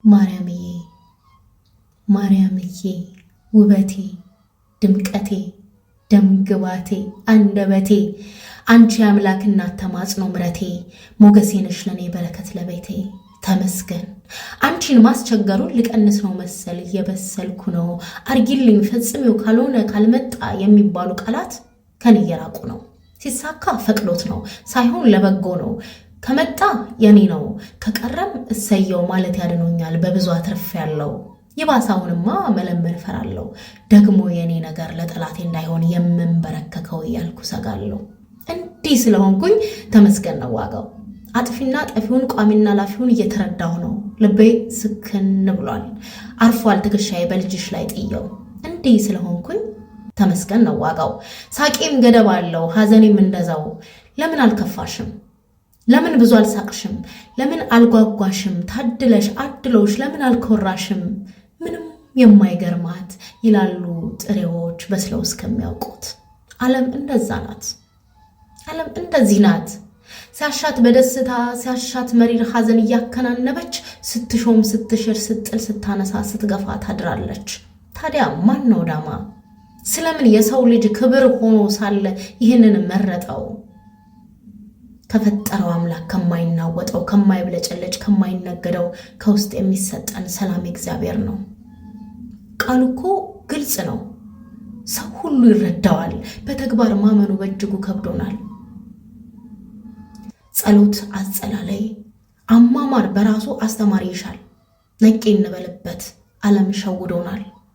ማርያምዬ ማርያምዬ ውበቴ ድምቀቴ ደምግባቴ አንደበቴ አንቺ አምላክ እናት ተማጽኖ ምረቴ ሞገሴ ነሽ ለኔ በረከት ለቤቴ ተመስገን አንቺን ማስቸገሩን ልቀንስ ነው መሰል እየበሰልኩ ነው አርጊልኝ ፈጽሜው ካልሆነ ካልመጣ የሚባሉ ቃላት ከኔ እየራቁ ነው ሲሳካ ፈቅዶት ነው ሳይሆን ለበጎ ነው ከመጣ የኔ ነው ከቀረም እሰየው ማለት ያድኖኛል በብዙ አትርፍ ያለው ይባሳውንማ መለመን ፈራለሁ ደግሞ የኔ ነገር ለጠላቴ እንዳይሆን የምንበረከከው ያልኩ ሰጋለሁ እንዲህ ስለሆንኩኝ ተመስገን ነው ዋጋው አጥፊና ጠፊውን ቋሚና ላፊውን እየተረዳው ነው ልቤ ስክን ብሏል አርፏል ትከሻዬ በልጅሽ ላይ ጥየው እንዲህ ስለሆንኩኝ ተመስገን ነው ዋጋው ሳቄም ገደብ አለው ሐዘኔም እንደዛው ለምን አልከፋሽም ለምን ብዙ አልሳቅሽም ለምን አልጓጓሽም ታድለሽ አድሎሽ ለምን አልኮራሽም ምንም የማይገርማት ይላሉ ጥሬዎች በስለው እስከሚያውቁት ዓለም እንደዛ ናት ዓለም እንደዚህ ናት ሲያሻት በደስታ ሲያሻት መሪር ሐዘን ያከናነበች ስትሾም ስትሽር ስትጥል ስታነሳ ስትገፋ ታድራለች ታዲያ ማን ነው ዳማ ስለምን የሰው ልጅ ክብር ሆኖ ሳለ ይህንን መረጠው ከፈጠረው አምላክ ከማይናወጠው ከማይብለጨለጭ ከማይነገደው ከውስጥ የሚሰጠን ሰላም እግዚአብሔር ነው ቃሉ እኮ ግልጽ ነው ሰው ሁሉ ይረዳዋል በተግባር ማመኑ በእጅጉ ከብዶናል ጸሎት አጸላለይ አማማር በራሱ አስተማሪ ይሻል ነቄ እንበልበት ዓለም ሸውዶናል